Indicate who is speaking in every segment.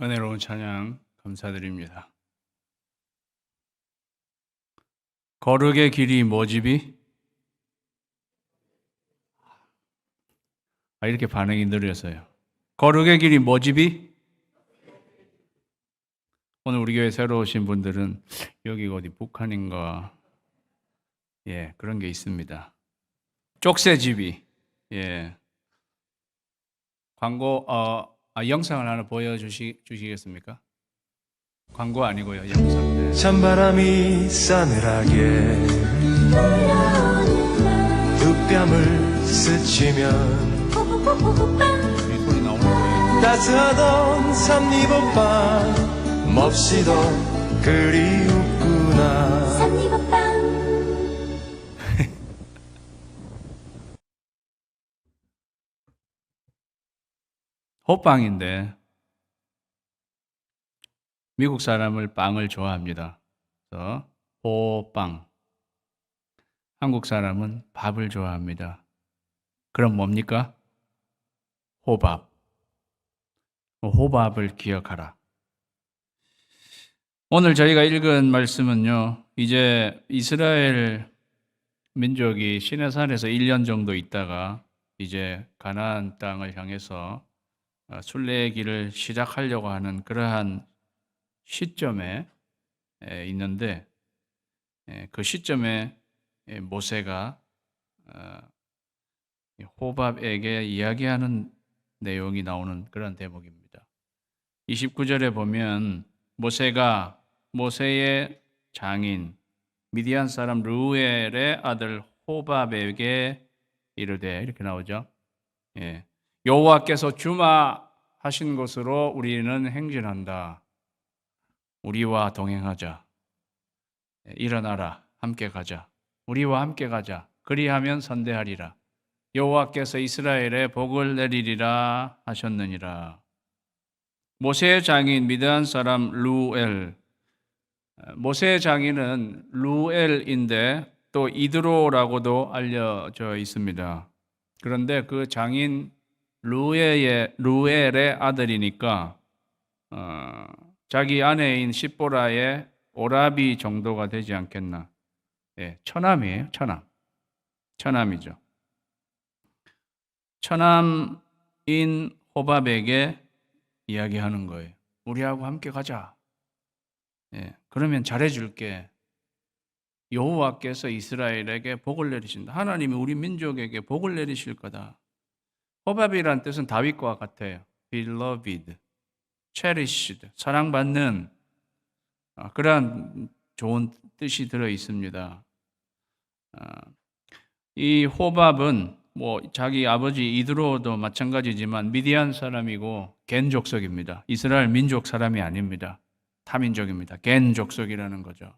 Speaker 1: 은혜로운 찬양 감사드립니다. 거룩의 길이 뭐지비? 이렇게 반응이 느려서요. 거룩의 길이 뭐지비? 오늘 우리 교회 새로 오신 분들은 여기 어디 북한인가? 그런 게 있습니다. 쪽새집이. 광고 영상을 하나 보여주시겠습니까? 광고 아니고요, 영상.
Speaker 2: 찬바람이 싸늘하게 두 뺨을 스치면
Speaker 1: 이 소리 나오는 거예요.
Speaker 2: 따스하던 삼리볶밥 몹시도 그리웠구나.
Speaker 3: 삼리볶밥
Speaker 1: 호빵인데 미국 사람을 빵을 좋아합니다. 그래서 호빵. 한국 사람은 밥을 좋아합니다. 그럼 뭡니까? 호밥. 호밥을 기억하라. 오늘 저희가 읽은 말씀은요, 이제 이스라엘 민족이 시내산에서 1년 정도 있다가 이제 가나안 땅을 향해서 순례의 길을 시작하려고 하는 그러한 시점에 있는데, 그 시점에 모세가 호밥에게 이야기하는 내용이 나오는 그런 대목입니다. 29절에 보면 모세가 모세의 장인 미디안 사람 르우엘의 아들 호밥에게 이르되, 이렇게 나오죠. 여호와께서 주마하신 곳으로 우리는 행진한다. 우리와 동행하자. 일어나라. 함께 가자. 우리와 함께 가자. 그리하면 선대하리라. 여호와께서 이스라엘에 복을 내리리라 하셨느니라. 모세의 장인 미드안 사람 루엘. 모세의 장인은 루엘인데 또 이드로라고도 알려져 있습니다. 그런데 그 장인 루엘의 아들이니까 자기 아내인 십보라의 오라비 정도가 되지 않겠나. 처남이에요. 처남이죠. 처남인 호밥에게 이야기하는 거예요. 우리하고 함께 가자. 그러면 잘해줄게. 여호와께서 이스라엘에게 복을 내리신다. 하나님이 우리 민족에게 복을 내리실 거다. 호밥이란 뜻은 다윗과 같아요. beloved, cherished, 사랑받는 그러한 좋은 뜻이 들어 있습니다. 이 호밥은 자기 아버지 이드로도 마찬가지지만 미디안 사람이고 겐 족속입니다. 이스라엘 민족 사람이 아닙니다. 타민족입니다. 겐 족속이라는 거죠.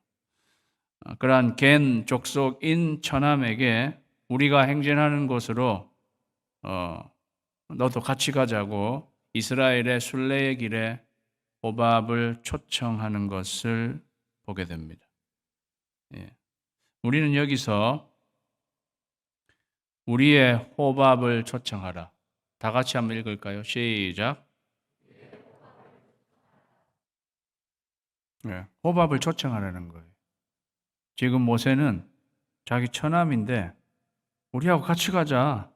Speaker 1: 그러한 겐 족속인 처남에게 우리가 행진하는 곳으로 너도 같이 가자고 이스라엘의 순례의 길에 호밥을 초청하는 것을 보게 됩니다. 우리는 여기서 우리의 호밥을 초청하라. 다 같이 한번 읽을까요? 시작. 호밥을 초청하라는 거예요. 지금 모세는 자기 처남인데 우리하고 같이 가자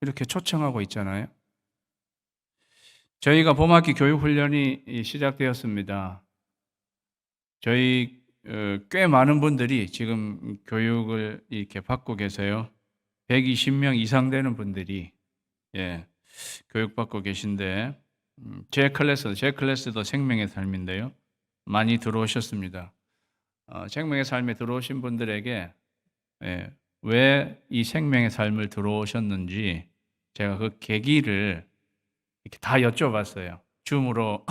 Speaker 1: 이렇게 초청하고 있잖아요. 저희가 봄학기 교육훈련이 시작되었습니다. 저희 꽤 많은 분들이 지금 교육을 이렇게 받고 계세요. 120명 이상 되는 분들이 교육받고 계신데 제 클래스도 생명의 삶인데요. 많이 들어오셨습니다. 생명의 삶에 들어오신 분들에게 왜 이 생명의 삶을 들어오셨는지 제가 그 계기를 이렇게 다 여쭤봤어요. 줌으로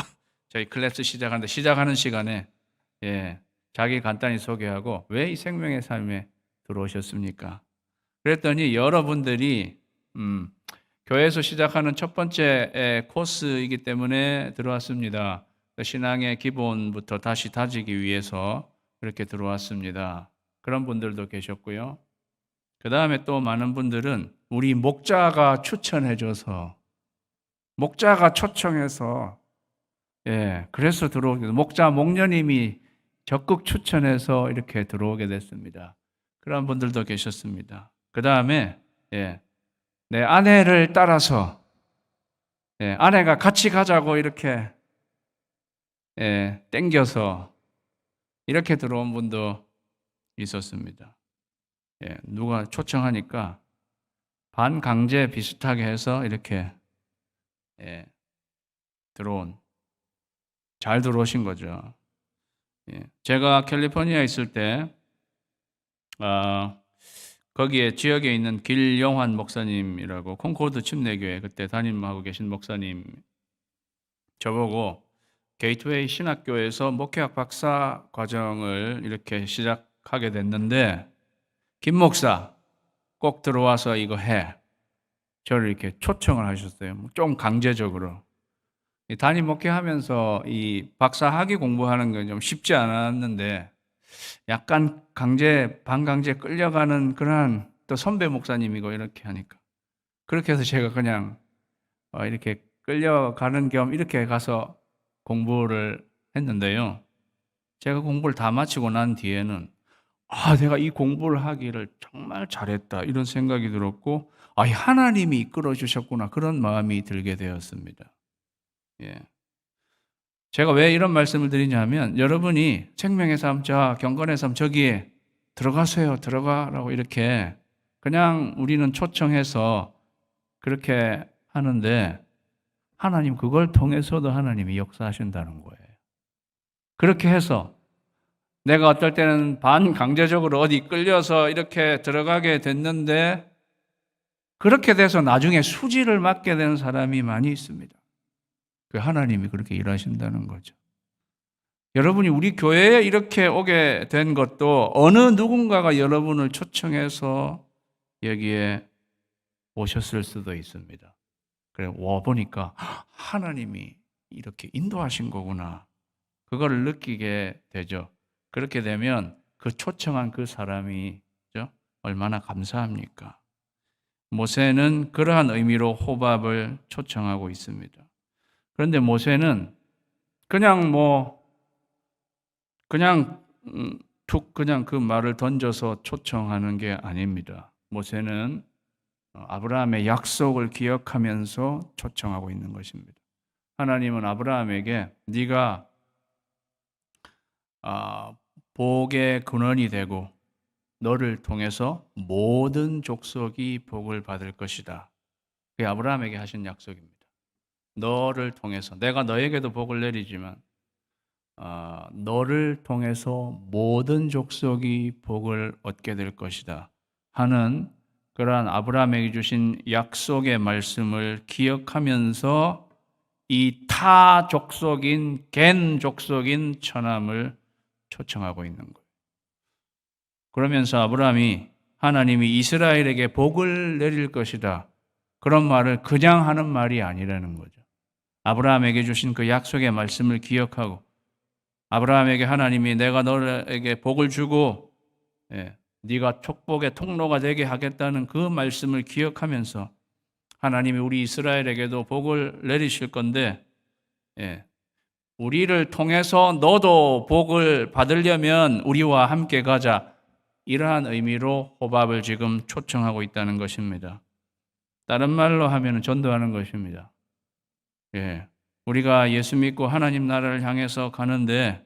Speaker 1: 저희 클래스 시작하는 시간에 자기 간단히 소개하고 왜 이 생명의 삶에 들어오셨습니까? 그랬더니 여러분들이 교회에서 시작하는 첫 번째 코스이기 때문에 들어왔습니다. 신앙의 기본부터 다시 다지기 위해서 그렇게 들어왔습니다. 그런 분들도 계셨고요. 그 다음에 또 많은 분들은 우리 목자가 추천해줘서 목자가 초청해서 예, 그래서 들어오게 목자 목녀님이 적극 추천해서 이렇게 들어오게 됐습니다. 그런 분들도 계셨습니다. 그 다음에 예, 내 아내를 따라서 예, 아내가 같이 가자고 이렇게 예, 땡겨서 이렇게 들어온 분도 있었습니다. 예, 누가 초청하니까 반강제 비슷하게 해서 이렇게 예, 잘 들어오신 거죠. 예, 제가 캘리포니아에 있을 때 거기에 지역에 있는 길영환 목사님이라고 콩코드 침례교회 그때 담임하고 계신 목사님 저보고 게이트웨이 신학교에서 목회학 박사 과정을 이렇게 시작하게 됐는데 김 목사 꼭 들어와서 이거 해. 저를 이렇게 초청을 하셨어요. 좀 강제적으로. 이 담임 목회하면서 이 박사 학위 공부하는 건 좀 쉽지 않았는데 약간 반강제 끌려가는 그러한 또 선배 목사님이고 이렇게 하니까 그렇게 해서 제가 그냥 이렇게 끌려가는 겸 이렇게 가서 공부를 했는데요. 제가 공부를 다 마치고 난 뒤에는 내가 이 공부를 하기를 정말 잘했다 이런 생각이 들었고 하나님이 이끌어 주셨구나 그런 마음이 들게 되었습니다. 예. 제가 왜 이런 말씀을 드리냐면 여러분이 생명의 삶, 경건의 삶 저기에 들어가세요. 들어가라고 이렇게 그냥 우리는 초청해서 그렇게 하는데 하나님 그걸 통해서도 하나님이 역사하신다는 거예요. 그렇게 해서 내가 어떨 때는 반강제적으로 어디 끌려서 이렇게 들어가게 됐는데 그렇게 돼서 나중에 수지를 맞게 되는 사람이 많이 있습니다. 그 하나님이 그렇게 일하신다는 거죠. 여러분이 우리 교회에 이렇게 오게 된 것도 어느 누군가가 여러분을 초청해서 여기에 오셨을 수도 있습니다. 그래 와 보니까 하나님이 이렇게 인도하신 거구나. 그거를 느끼게 되죠. 그렇게 되면 그 초청한 그 사람이 얼마나 감사합니까? 모세는 그러한 의미로 호밥을 초청하고 있습니다. 그런데 모세는 그냥 툭 그 말을 던져서 초청하는 게 아닙니다. 모세는 아브라함의 약속을 기억하면서 초청하고 있는 것입니다. 하나님은 아브라함에게 네가 복의 근원이 되고 너를 통해서 모든 족속이 복을 받을 것이다. 그게 아브라함에게 하신 약속입니다. 너를 통해서 내가 너에게도 복을 내리지만 너를 통해서 모든 족속이 복을 얻게 될 것이다 하는 그러한 아브라함에게 주신 약속의 말씀을 기억하면서 이 타 족속인 겐 족속인 처남을 초청하고 있는 거예요. 그러면서 아브라함이 하나님이 이스라엘에게 복을 내릴 것이다 그런 말을 그냥 하는 말이 아니라는 거죠. 아브라함에게 주신 그 약속의 말씀을 기억하고 아브라함에게 하나님이 내가 너에게 복을 주고 네가 축복의 통로가 되게 하겠다는 그 말씀을 기억하면서 하나님이 우리 이스라엘에게도 복을 내리실 건데 우리를 통해서 너도 복을 받으려면 우리와 함께 가자 이러한 의미로 호밥을 지금 초청하고 있다는 것입니다. 다른 말로 하면 전도하는 것입니다. 우리가 예수 믿고 하나님 나라를 향해서 가는데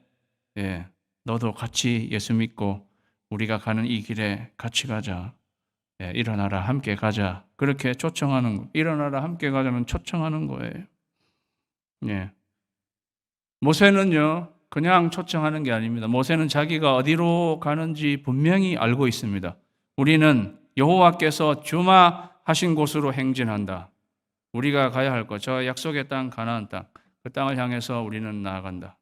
Speaker 1: 너도 같이 예수 믿고 우리가 가는 이 길에 같이 가자. 일어나라 함께 가자. 그렇게 초청하는 거. 일어나라 함께 가자는 초청하는 거예요. 모세는요 그냥 초청하는 게 아닙니다. 모세는 자기가 어디로 가는지 분명히 알고 있습니다. 우리는 여호와께서 주마하신 곳으로 행진한다. 우리가 가야 할 것, 저 약속의 땅 가나안 땅, 그 땅을 향해서 우리는 나아간다.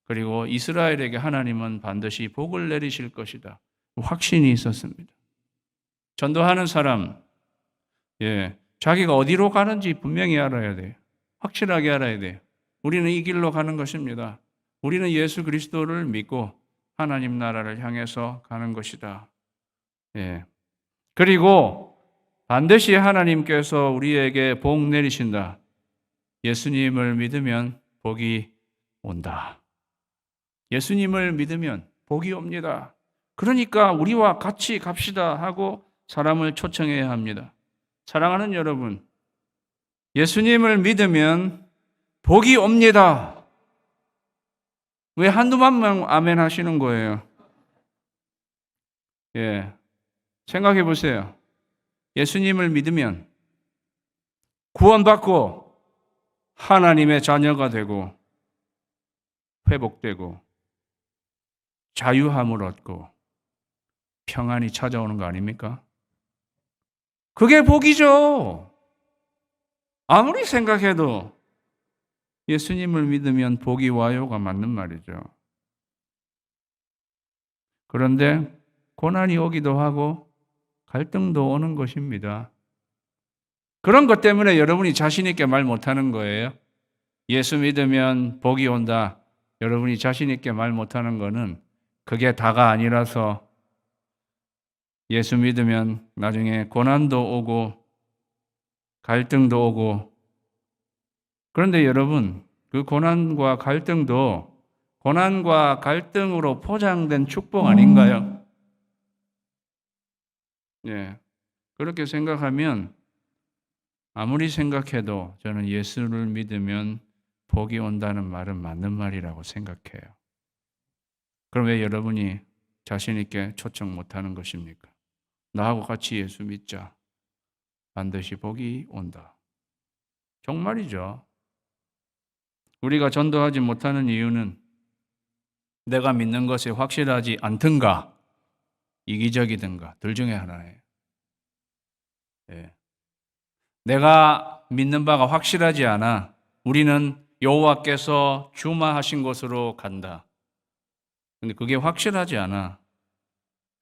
Speaker 1: 그리고 이스라엘에게 하나님은 반드시 복을 내리실 것이다. 확신이 있었습니다. 전도하는 사람, 자기가 어디로 가는지 분명히 알아야 돼요. 확실하게 알아야 돼요. 우리는 이 길로 가는 것입니다. 우리는 예수 그리스도를 믿고 하나님 나라를 향해서 가는 것이다. 그리고 반드시 하나님께서 우리에게 복 내리신다. 예수님을 믿으면 복이 온다. 예수님을 믿으면 복이 옵니다. 그러니까 우리와 같이 갑시다 하고 사람을 초청해야 합니다. 사랑하는 여러분, 예수님을 믿으면 복이 옵니다. 왜 한두만 명 아멘 하시는 거예요? 예. 생각해 보세요. 예수님을 믿으면 구원받고 하나님의 자녀가 되고 회복되고 자유함을 얻고 평안이 찾아오는 거 아닙니까? 그게 복이죠. 아무리 생각해도 예수님을 믿으면 복이 와요가 맞는 말이죠. 그런데 고난이 오기도 하고 갈등도 오는 것입니다. 그런 것 때문에 여러분이 자신 있게 말 못하는 거예요. 예수 믿으면 복이 온다. 여러분이 자신 있게 말 못하는 거는 그게 다가 아니라서 예수 믿으면 나중에 고난도 오고 갈등도 오고, 그런데 여러분, 그 고난과 갈등도 고난과 갈등으로 포장된 축복 아닌가요? 예. 그렇게 생각하면 아무리 생각해도 저는 예수를 믿으면 복이 온다는 말은 맞는 말이라고 생각해요. 그럼 왜 여러분이 자신 있게 초청 못하는 것입니까? 나하고 같이 예수 믿자. 반드시 복이 온다. 정말이죠. 우리가 전도하지 못하는 이유는 내가 믿는 것이 확실하지 않든가 이기적이든가 둘 중에 하나예요. 예. 내가 믿는 바가 확실하지 않아 우리는 여호와께서 주마하신 곳으로 간다. 근데 그게 확실하지 않아.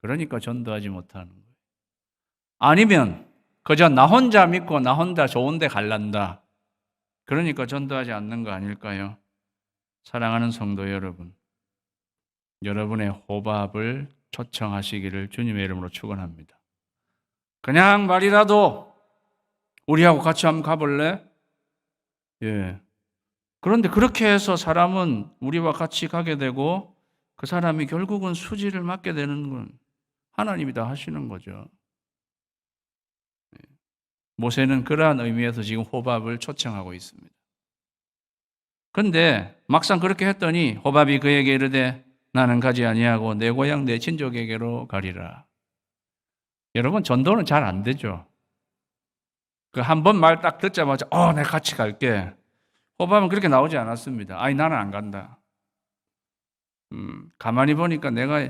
Speaker 1: 그러니까 전도하지 못하는 거예요. 아니면 그저 나 혼자 믿고 나 혼자 좋은 데 갈란다. 그러니까 전도하지 않는 거 아닐까요? 사랑하는 성도 여러분, 여러분의 호밥을 초청하시기를 주님의 이름으로 축원합니다. 그냥 말이라도 우리하고 같이 한번 가볼래? 예. 그런데 그렇게 해서 사람은 우리와 같이 가게 되고 그 사람이 결국은 수지를 맞게 되는 건 하나님이 다 하시는 거죠. 모세는 그러한 의미에서 지금 호밥을 초청하고 있습니다. 그런데 막상 그렇게 했더니 호밥이 그에게 이르되 나는 가지 아니하고 내 고향 내 친족에게로 가리라. 여러분, 전도는 잘 안 되죠. 그 한 번 말 딱 듣자마자 내가 같이 갈게. 호밥은 그렇게 나오지 않았습니다. 아니 나는 안 간다. 가만히 보니까 내가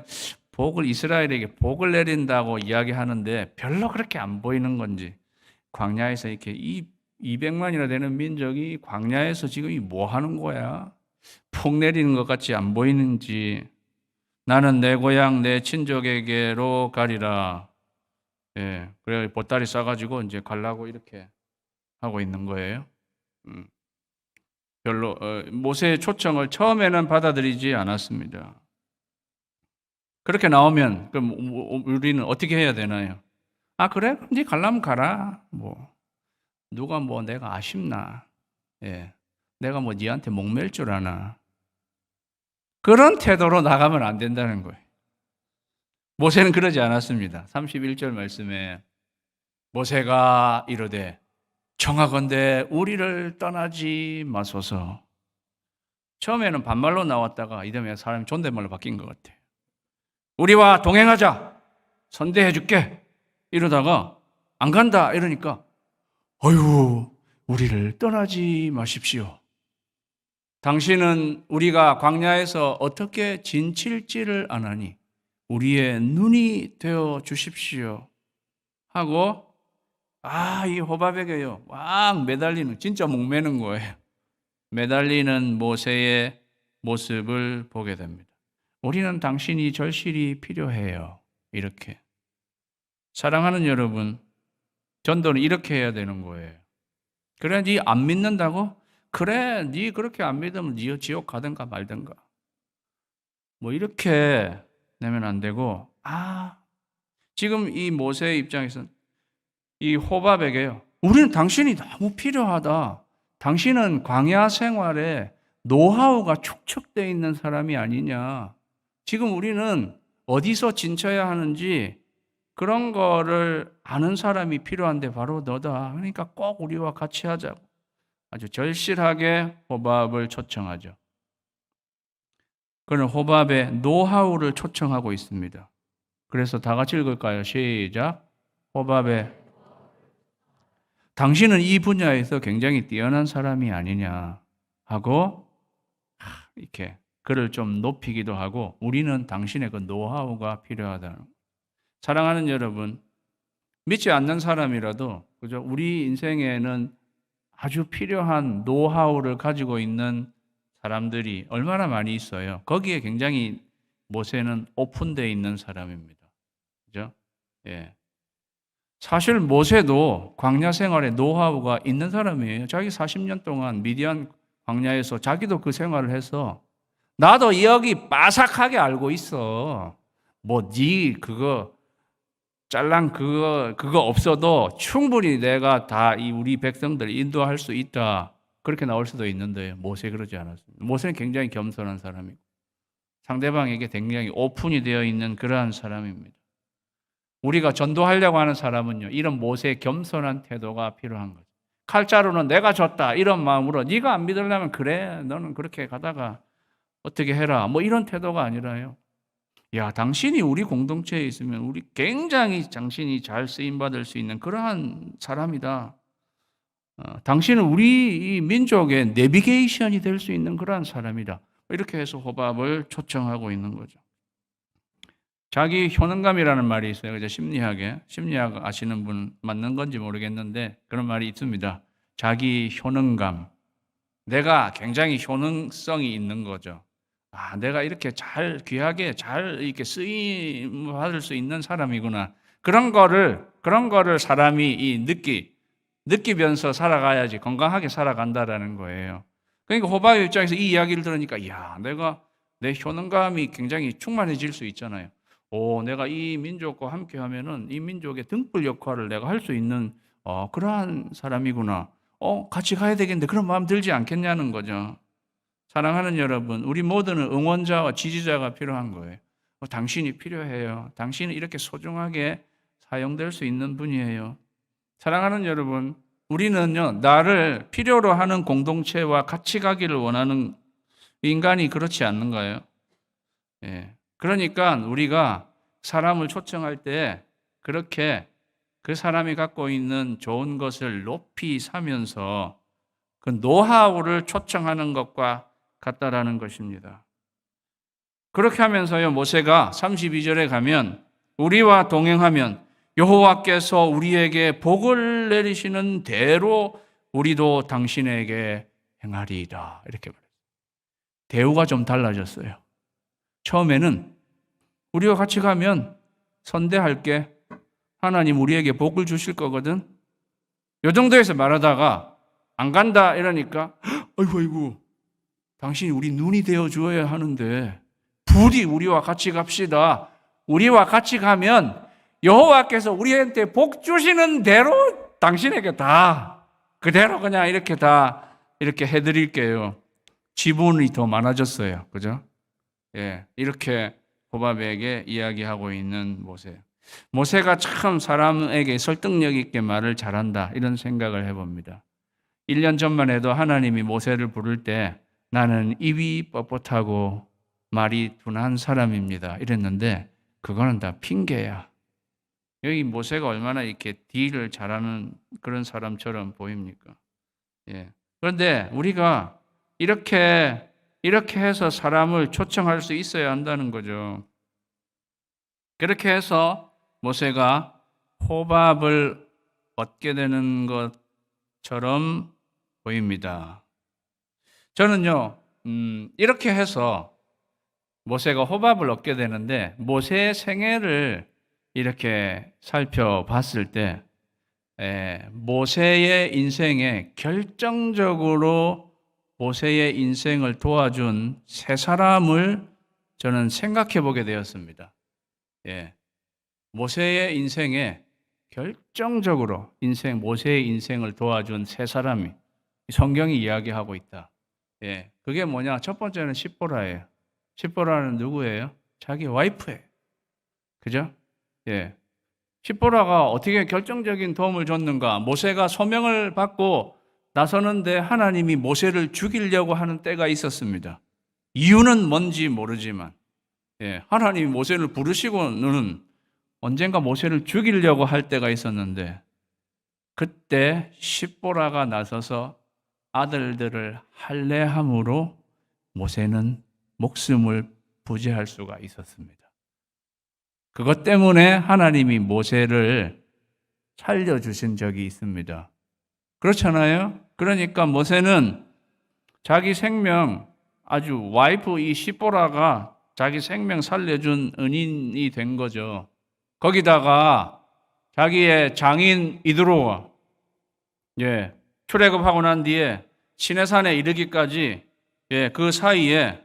Speaker 1: 이스라엘에게 복을 내린다고 이야기하는데 별로 그렇게 안 보이는 건지, 광야에서 이렇게 200만이나 되는 민족이 광야에서 지금 뭐 하는 거야? 폭 내리는 것 같이 안 보이는지, 나는 내 고향 내 친족에게로 가리라. 예, 그래 보따리 싸가지고 이제 가려고 이렇게 하고 있는 거예요. 별로 모세의 초청을 처음에는 받아들이지 않았습니다. 그렇게 나오면 그럼 우리는 어떻게 해야 되나요? 그래? 그럼 네 가려면 가라. 누가 내가 아쉽나? 예, 내가 니한테 목맬 줄 아나? 그런 태도로 나가면 안 된다는 거예요. 모세는 그러지 않았습니다. 31절 말씀에 모세가 이르되 청하건대 우리를 떠나지 마소서. 처음에는 반말로 나왔다가 이듬해 사람이 존댓말로 바뀐 것 같아요. 우리와 동행하자. 선대해 줄게. 이러다가 안 간다 이러니까 어휴, 우리를 떠나지 마십시오. 당신은 우리가 광야에서 어떻게 진칠지를 아나니 우리의 눈이 되어 주십시오 하고 이 호밥에게요 막 매달리는, 진짜 목매는 거예요. 매달리는 모세의 모습을 보게 됩니다. 우리는 당신이 절실히 필요해요. 이렇게. 사랑하는 여러분, 전도는 이렇게 해야 되는 거예요. 그래, 네 안 믿는다고? 그래, 네 그렇게 안 믿으면 네 지옥 가든가 말든가. 이렇게 내면 안 되고, 지금 이 모세의 입장에서는 이 호밥에게요, 우리는 당신이 너무 필요하다. 당신은 광야 생활에 노하우가 축적되어 있는 사람이 아니냐. 지금 우리는 어디서 진쳐야 하는지 그런 거를 아는 사람이 필요한데 바로 너다. 그러니까 꼭 우리와 같이 하자고. 아주 절실하게 호밥을 초청하죠. 그는 호밥의 노하우를 초청하고 있습니다. 그래서 다 같이 읽을까요? 시작. 호밥의 당신은 이 분야에서 굉장히 뛰어난 사람이 아니냐 하고 이렇게 그를 좀 높이기도 하고 우리는 당신의 그 노하우가 필요하다는 거예요. 사랑하는 여러분, 믿지 않는 사람이라도 그죠? 우리 인생에는 아주 필요한 노하우를 가지고 있는 사람들이 얼마나 많이 있어요. 거기에 굉장히 모세는 오픈되어 있는 사람입니다. 그죠? 예. 사실 모세도 광야 생활에 노하우가 있는 사람이에요. 자기 40년 동안 미디안 광야에서 자기도 그 생활을 해서 나도 여기 빠삭하게 알고 있어. 뭐 네 그거 짤랑 그거 없어도 충분히 내가 다 이 우리 백성들 인도할 수 있다. 그렇게 나올 수도 있는데 모세 그러지 않았습니다. 모세는 굉장히 겸손한 사람이고 상대방에게 굉장히 오픈이 되어 있는 그러한 사람입니다. 우리가 전도하려고 하는 사람은요, 이런 모세의 겸손한 태도가 필요한 거죠. 칼자루는 내가 줬다 이런 마음으로 네가 안 믿으려면 그래 너는 그렇게 가다가 어떻게 해라 뭐 이런 태도가 아니라요. 야, 당신이 우리 공동체에 있으면 우리 굉장히 당신이 잘 쓰임받을 수 있는 그러한 사람이다. 당신은 우리 이 민족의 내비게이션이 될 수 있는 그러한 사람이다. 이렇게 해서 호밥을 초청하고 있는 거죠. 자기 효능감이라는 말이 있어요. 그죠? 심리학 아시는 분 맞는 건지 모르겠는데 그런 말이 있습니다. 자기 효능감. 내가 굉장히 효능성이 있는 거죠. 아, 내가 이렇게 잘 귀하게 잘 이렇게 쓰임 받을 수 있는 사람이구나. 그런 거를 사람이 느끼면서 살아가야지 건강하게 살아간다라는 거예요. 그러니까 호박의 입장에서 이 이야기를 들으니까 야, 내가 내 효능감이 굉장히 충만해질 수 있잖아요. 오, 내가 이 민족과 함께 하면은 이 민족의 등불 역할을 내가 할 수 있는 그러한 사람이구나. 같이 가야 되겠는데 그런 마음 들지 않겠냐는 거죠. 사랑하는 여러분, 우리 모두는 응원자와 지지자가 필요한 거예요. 당신이 필요해요. 당신은 이렇게 소중하게 사용될 수 있는 분이에요. 사랑하는 여러분, 우리는요, 나를 필요로 하는 공동체와 같이 가기를 원하는 인간이 그렇지 않는가요? 예. 그러니까 우리가 사람을 초청할 때 그렇게 그 사람이 갖고 있는 좋은 것을 높이 사면서 그 노하우를 초청하는 것과 같다라는 것입니다. 그렇게 하면서요, 모세가 32절에 가면 우리와 동행하면 여호와께서 우리에게 복을 내리시는 대로 우리도 당신에게 행하리이다. 이렇게 말해요. 대우가 좀 달라졌어요. 처음에는 우리와 같이 가면 선대할게. 하나님 우리에게 복을 주실 거거든. 요 정도에서 말하다가 안 간다 이러니까 아이고 당신이 우리 눈이 되어 주어야 하는데 부디 우리와 같이 갑시다. 우리와 같이 가면 여호와께서 우리한테 복 주시는 대로 당신에게 다 그대로 그냥 이렇게 다 이렇게 해드릴게요. 지분이 더 많아졌어요. 그죠? 예, 이렇게 호밥에게 이야기하고 있는 모세. 모세가 참 사람에게 설득력 있게 말을 잘한다 이런 생각을 해봅니다. 1년 전만 해도 하나님이 모세를 부를 때 나는 입이 뻣뻣하고 말이 둔한 사람입니다 이랬는데 그거는 다 핑계야. 여기 모세가 얼마나 이렇게 딜을 잘하는 그런 사람처럼 보입니까? 예. 그런데 우리가 이렇게 해서 사람을 초청할 수 있어야 한다는 거죠. 그렇게 해서 모세가 호밥을 얻게 되는 것처럼 보입니다. 저는요, 이렇게 해서 모세가 호밥을 얻게 되는데 모세의 생애를 이렇게 살펴봤을 때 모세의 인생에 결정적으로 모세의 인생을 도와준 세 사람을 저는 생각해 보게 되었습니다. 예. 모세의 인생에 결정적으로 모세의 인생을 도와준 세 사람이 성경이 이야기하고 있다. 예, 그게 뭐냐? 첫 번째는 십보라예요. 십보라는 누구예요? 자기 와이프예요. 그죠? 예. 십보라가 어떻게 결정적인 도움을 줬는가? 모세가 소명을 받고 나서는데 하나님이 모세를 죽이려고 하는 때가 있었습니다. 이유는 뭔지 모르지만, 예, 하나님이 모세를 부르시고는 언젠가 모세를 죽이려고 할 때가 있었는데, 그때 십보라가 나서서 아들들을 할례함으로 모세는 목숨을 부지할 수가 있었습니다. 그것 때문에 하나님이 모세를 살려주신 적이 있습니다. 그렇잖아요? 그러니까 모세는 자기 생명, 아주 와이프 이 십보라가 자기 생명 살려준 은인이 된 거죠. 거기다가 자기의 장인 이드로가 출애굽하고 난 뒤에 시내산에 이르기까지 그 사이에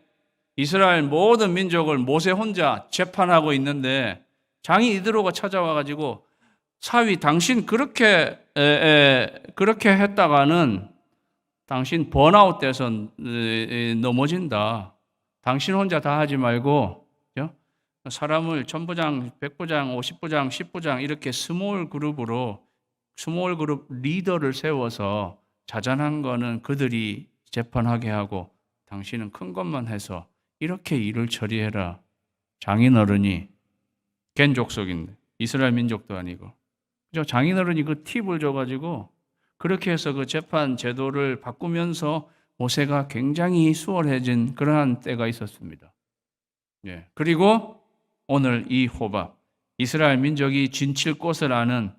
Speaker 1: 이스라엘 모든 민족을 모세 혼자 재판하고 있는데 장인 이드로가 찾아와 가지고 사위 당신 그렇게 했다가는 당신 번아웃 돼서 넘어진다. 당신 혼자 다 하지 말고 사람을 천부장, 백부장, 50부장, 10부장 이렇게 스몰 그룹 리더를 세워서 자잘한 거는 그들이 재판하게 하고 당신은 큰 것만 해서 이렇게 일을 처리해라. 장인어른이 겐 족속인데 이스라엘 민족도 아니고 장인어른이 그 팁을 줘가지고 그렇게 해서 그 재판 제도를 바꾸면서 모세가 굉장히 수월해진 그러한 때가 있었습니다. 그리고 오늘 이 호밥, 이스라엘 민족이 진칠 곳을 아는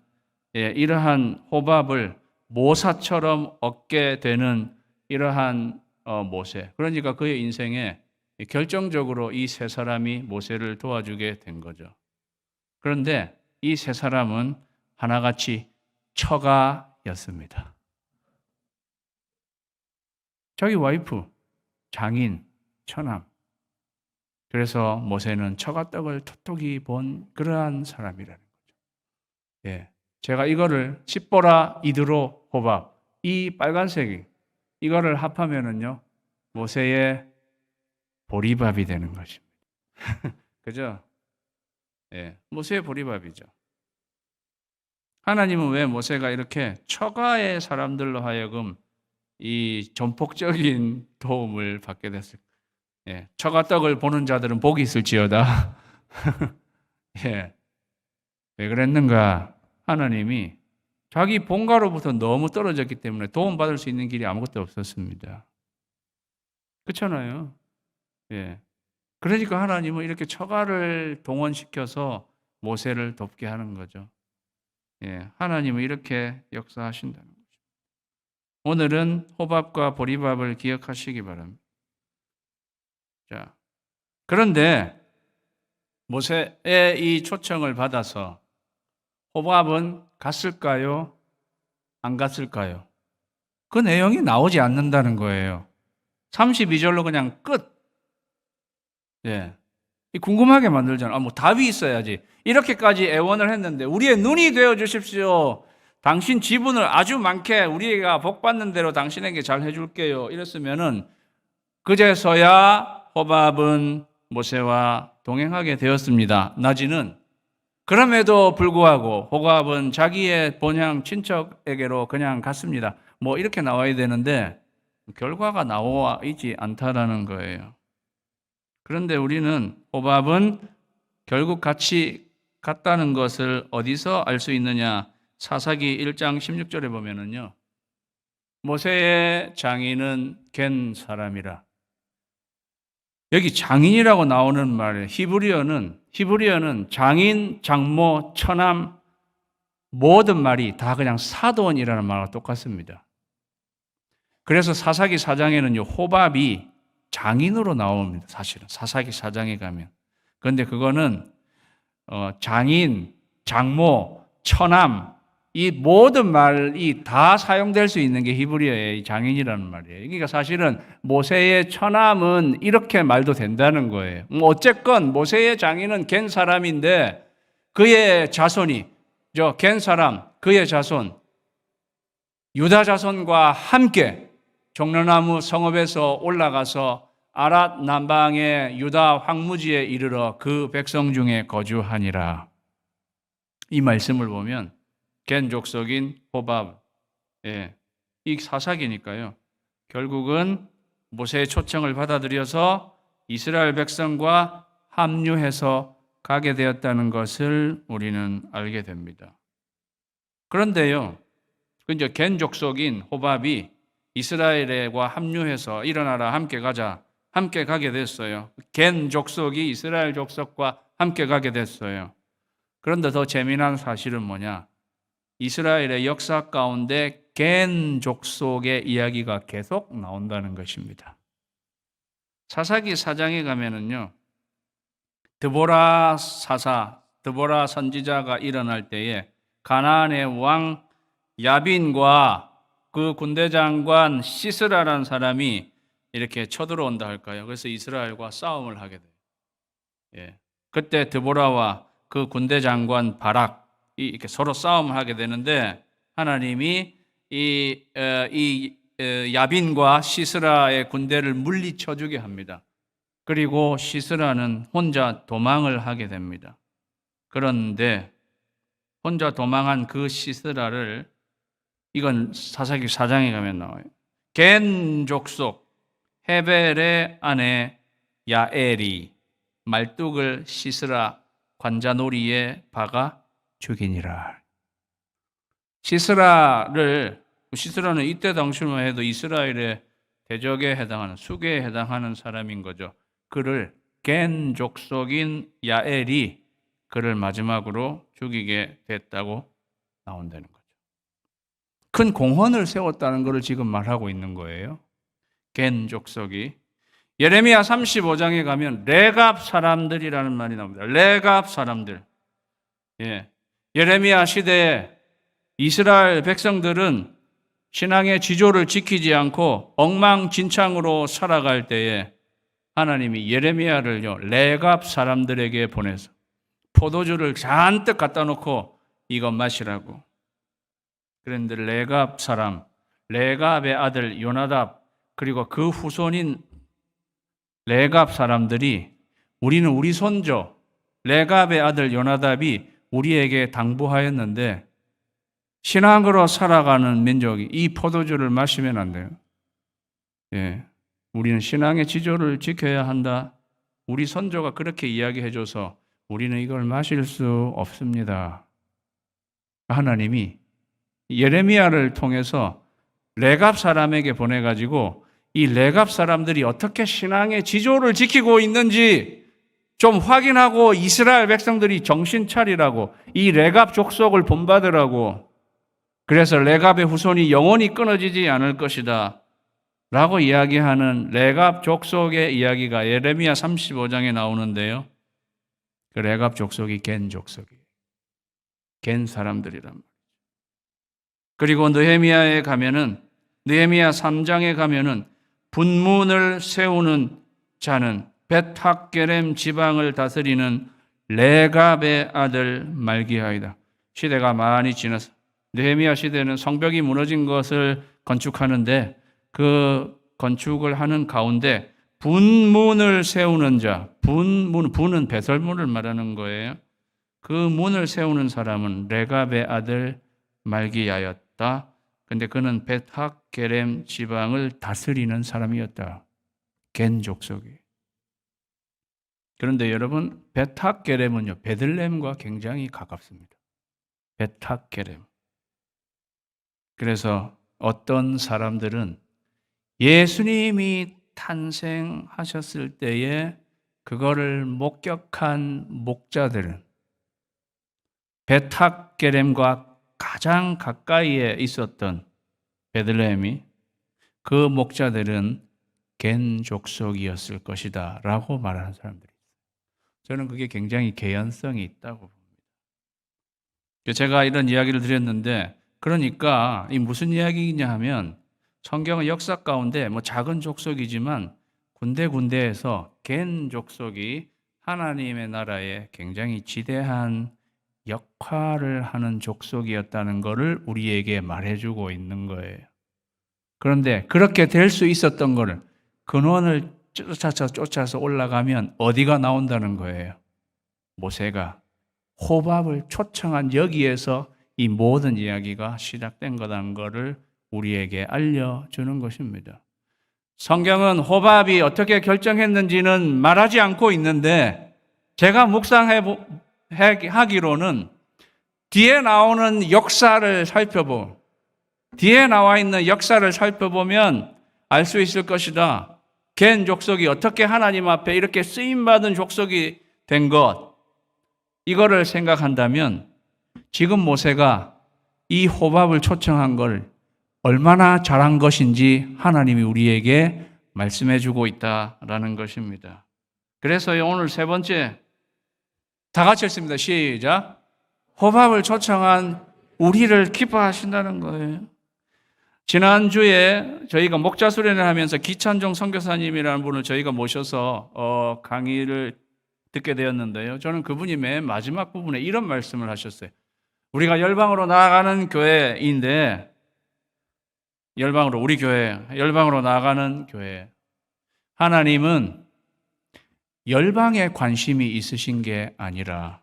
Speaker 1: 이러한 호밥을 모사처럼 얻게 되는 이러한 모세. 그러니까 그의 인생에 결정적으로 이 세 사람이 모세를 도와주게 된 거죠. 그런데 이 세 사람은 하나같이 처가였습니다. 자기 와이프, 장인, 처남. 그래서 모세는 처가떡을 톡톡히 본 그러한 사람이라는 거죠. 제가 이거를 십보라, 이드로, 호밥, 이 빨간색이 이거를 합하면은요 모세의 보리밥이 되는 것입니다. 그죠? 모세의 보리밥이죠. 하나님은 왜 모세가 이렇게 처가의 사람들로 하여금 이 전폭적인 도움을 받게 됐을까? 처가떡을 보는 자들은 복이 있을지어다. 왜 그랬는가? 하나님이 자기 본가로부터 너무 떨어졌기 때문에 도움받을 수 있는 길이 아무것도 없었습니다. 그렇잖아요. 그러니까 하나님은 이렇게 처가를 동원시켜서 모세를 돕게 하는 거죠. 하나님은 이렇게 역사하신다는 거죠. 오늘은 호밥과 보리밥을 기억하시기 바랍니다. 자, 그런데 모세의 이 초청을 받아서 호밥은 갔을까요? 안 갔을까요? 그 내용이 나오지 않는다는 거예요. 32절로 그냥 끝. 궁금하게 만들잖아. 뭐 답이 있어야지. 이렇게까지 애원을 했는데 우리의 눈이 되어 주십시오. 당신 지분을 아주 많게 우리가 복 받는 대로 당신에게 잘 해줄게요. 이랬으면은 그제서야 호밥은 모세와 동행하게 되었습니다. 나지는 그럼에도 불구하고 호밥은 자기의 본향 친척에게로 그냥 갔습니다. 뭐 이렇게 나와야 되는데 결과가 나와 있지 않다라는 거예요. 그런데 우리는 호밥은 결국 같이 갔다는 것을 어디서 알 수 있느냐? 사사기 1장 16절에 보면은요. 모세의 장인은 겐 사람이라. 여기 장인이라고 나오는 말에 히브리어는 장인, 장모, 처남 모든 말이 다 그냥 사돈이라는 말과 똑같습니다. 그래서 사사기 4장에는요. 호밥이 장인으로 나옵니다. 사실은 사사기 4장에 가면. 그런데 그거는 장인, 장모, 처남 이 모든 말이 다 사용될 수 있는 게 히브리어의 장인이라는 말이에요. 그러니까 사실은 모세의 처남은 이렇게 말도 된다는 거예요. 어쨌건 모세의 장인은 겐 사람인데 그의 자손이 겐 사람, 그의 자손 유다 자손과 함께 종려나무 성읍에서 올라가서 아랏 남방의 유다 황무지에 이르러 그 백성 중에 거주하니라. 이 말씀을 보면 겐 족속인 호밥, 이 사사기니까요. 결국은 모세의 초청을 받아들여서 이스라엘 백성과 합류해서 가게 되었다는 것을 우리는 알게 됩니다. 그런데요, 이제 겐 족속인 호밥이 이스라엘과 합류해서 일어나라 함께 가자, 함께 가게 됐어요. 겐 족속이 이스라엘 족속과 함께 가게 됐어요. 그런데 더 재미난 사실은 뭐냐? 이스라엘의 역사 가운데 겐 족속의 이야기가 계속 나온다는 것입니다. 사사기 4장에 가면은요, 드보라 선지자가 일어날 때에 가나안의 왕 야빈과 그 군대 장관 시스라라는 사람이 이렇게 쳐들어온다 할까요? 그래서 이스라엘과 싸움을 하게 돼요. 그때 드보라와 그 군대 장관 바락이 이렇게 서로 싸움을 하게 되는데 하나님이 이 야빈과 시스라의 군대를 물리쳐주게 합니다. 그리고 시스라는 혼자 도망을 하게 됩니다. 그런데 혼자 도망한 그 시스라를, 이건 사사기 4장에 가면 나와요. 겐 족속 헤벨의 아내 야엘이 말뚝을 시스라 관자놀이에 박아 죽이니라. 시스라는 이때 당시만 해도 이스라엘의 대적에 해당하는, 수계에 해당하는 사람인 거죠. 그를 겐 족속인 야엘이 그를 마지막으로 죽이게 됐다고 나온다는 거죠. 큰 공헌을 세웠다는 것을 지금 말하고 있는 거예요. 겐 족속이. 예레미야 35장에 가면 레갑 사람들이라는 말이 나옵니다. 레갑 사람들. 예레미야 시대에 이스라엘 백성들은 신앙의 지조를 지키지 않고 엉망진창으로 살아갈 때에 하나님이 예레미야를요, 레갑 사람들에게 보내서 포도주를 잔뜩 갖다 놓고 이거 마시라고. 그런데 레갑 사람, 레갑의 아들 요나답, 그리고 그 후손인 레갑 사람들이, 우리는 우리 손조 레갑의 아들 요나답이 우리에게 당부하였는데 신앙으로 살아가는 민족이 이 포도주를 마시면 안 돼요. 우리는 신앙의 지조를 지켜야 한다. 우리 선조가 그렇게 이야기해줘서 우리는 이걸 마실 수 없습니다. 하나님이 예레미야를 통해서 레갑 사람에게 보내가지고 이 레갑 사람들이 어떻게 신앙의 지조를 지키고 있는지 좀 확인하고 이스라엘 백성들이 정신 차리라고, 이 레갑 족속을 본받으라고, 그래서 레갑의 후손이 영원히 끊어지지 않을 것이다 라고 이야기하는 레갑 족속의 이야기가 예레미야 35장에 나오는데요. 그 레갑 족속이 겐 족속이에요. 겐 사람들이란 말이죠. 그리고 느헤미야에 가면은, 느헤미야 3장에 가면은 분문을 세우는 자는 벳학게렘 지방을 다스리는 레갑의 아들 말기야이다. 시대가 많이 지나서 느헤미야 시대는 성벽이 무너진 것을 건축하는데 그 건축을 하는 가운데 분문을 세우는 자, 분은 배설문을 말하는 거예요. 그 문을 세우는 사람은 레갑의 아들 말기야였다. 근데 그는 벳학게렘 지방을 다스리는 사람이었다. 겐 족속이. 그런데 여러분, 벳학게렘은요, 베들레헴과 굉장히 가깝습니다. 벳학게렘. 그래서 어떤 사람들은 예수님이 탄생하셨을 때에 그거를 목격한 목자들은 벳학게렘과 가장 가까이에 있었던 베들레헴이, 그 목자들은 겐 족속이었을 것이다 라고 말하는 사람들이 있어요. 저는 그게 굉장히 개연성이 있다고 봅니다. 제가 이런 이야기를 드렸는데, 그러니까 이 무슨 이야기냐 하면 성경의 역사 가운데 작은 족속이지만 군데군데에서 겐 족속이 하나님의 나라에 굉장히 지대한 역할을 하는 족속이었다는 것을 우리에게 말해주고 있는 거예요. 그런데 그렇게 될 수 있었던 거를 근원을 쫓아서 올라가면 어디가 나온다는 거예요? 모세가 호밥을 초청한 여기에서 이 모든 이야기가 시작된 거라는 것을 우리에게 알려주는 것입니다. 성경은 호밥이 어떻게 결정했는지는 말하지 않고 있는데 제가 묵상하기로는 뒤에 나오는 역사를 뒤에 나와 있는 역사를 살펴보면 알 수 있을 것이다. 겐 족속이 어떻게 하나님 앞에 이렇게 쓰임받은 족속이 된 것, 이거를 생각한다면 지금 모세가 이 호밥을 초청한 걸 얼마나 잘한 것인지 하나님이 우리에게 말씀해 주고 있다라는 것입니다. 그래서 오늘 세 번째, 다 같이 했습니다. 시작. 호밥을 초청한 우리를 기뻐하신다는 거예요. 지난주에 저희가 목자 수련을 하면서 기찬종 선교사님이라는 분을 저희가 모셔서 강의를 듣게 되었는데요. 저는 그분이 맨 마지막 부분에 이런 말씀을 하셨어요. 우리가 열방으로 나아가는 교회인데, 우리 교회, 열방으로 나아가는 교회. 하나님은 열방에 관심이 있으신 게 아니라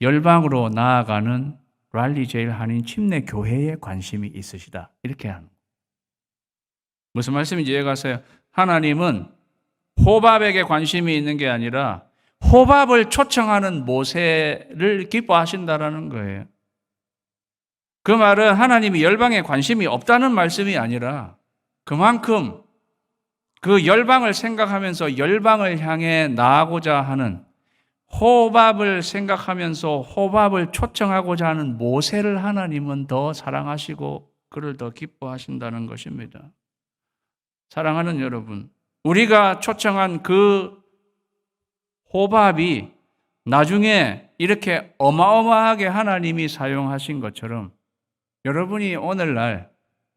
Speaker 1: 열방으로 나아가는 랄리 제일 한인 침례 교회에 관심이 있으시다. 이렇게 하는. 무슨 말씀인지 이해가세요? 하나님은 호밥에게 관심이 있는 게 아니라 호밥을 초청하는 모세를 기뻐하신다라는 거예요. 그 말은 하나님이 열방에 관심이 없다는 말씀이 아니라 그만큼 그 열방을 생각하면서 열방을 향해 나아가고자 하는 호밥을 생각하면서 호밥을 초청하고자 하는 모세를 하나님은 더 사랑하시고 그를 더 기뻐하신다는 것입니다. 사랑하는 여러분, 우리가 초청한 그 호밥이 나중에 이렇게 어마어마하게 하나님이 사용하신 것처럼 여러분이 오늘날,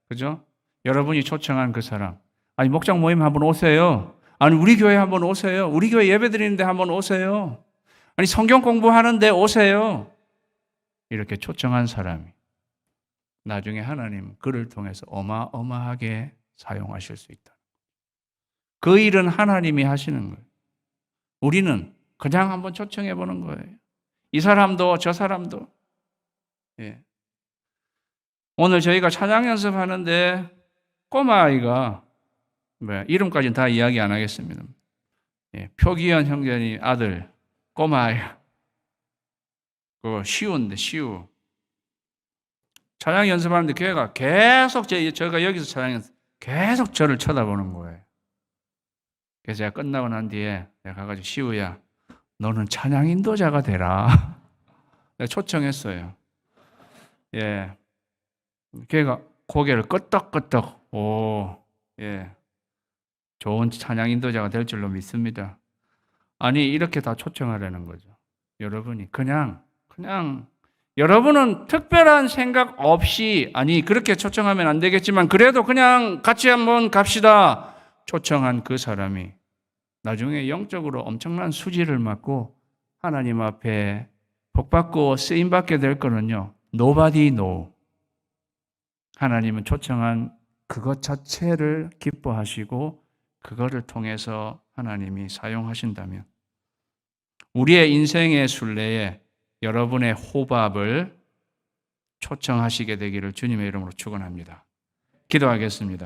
Speaker 1: 그죠? 여러분이 초청한 그 사람, 아니 목장 모임 한번 오세요. 아니 우리 교회 한번 오세요. 우리 교회 예배 드리는데 한번 오세요. 아니 성경 공부하는데 오세요. 이렇게 초청한 사람이 나중에 하나님 그를 통해서 어마어마하게 사용하실 수 있다. 그 일은 하나님이 하시는 거예요. 우리는 그냥 한번 초청해 보는 거예요. 이 사람도 저 사람도. 예. 오늘 저희가 찬양 연습하는데 꼬마 아이가 이름까지는 다 이야기 안 하겠습니다. 예. 표기현 형제님 아들 꼬마 아이, 그거 시우인데 시우. 찬양 연습하는데 걔가 계속 제가 여기서 찬양 연습 계속 저를 쳐다보는 거예요. 그래서 제가 끝나고 난 뒤에 내가 가가지고 시우야, 너는 찬양 인도자가 되라. 내가 초청했어요. 예, 걔가 고개를 끄덕끄덕. 예, 좋은 찬양 인도자가 될 줄로 믿습니다. 아니 이렇게 다 초청하라는 거죠. 여러분이 그냥 여러분은 특별한 생각 없이, 아니 그렇게 초청하면 안 되겠지만 그래도 그냥 같이 한번 갑시다 초청한 그 사람이 나중에 영적으로 엄청난 수지를 맞고 하나님 앞에 복받고 쓰임받게 될 거는요, nobody know. 하나님은 초청한 그것 자체를 기뻐하시고 그거를 통해서 하나님이 사용하신다면 우리의 인생의 순례에 여러분의 호밥을 초청하시게 되기를 주님의 이름으로 축원합니다. 기도하겠습니다.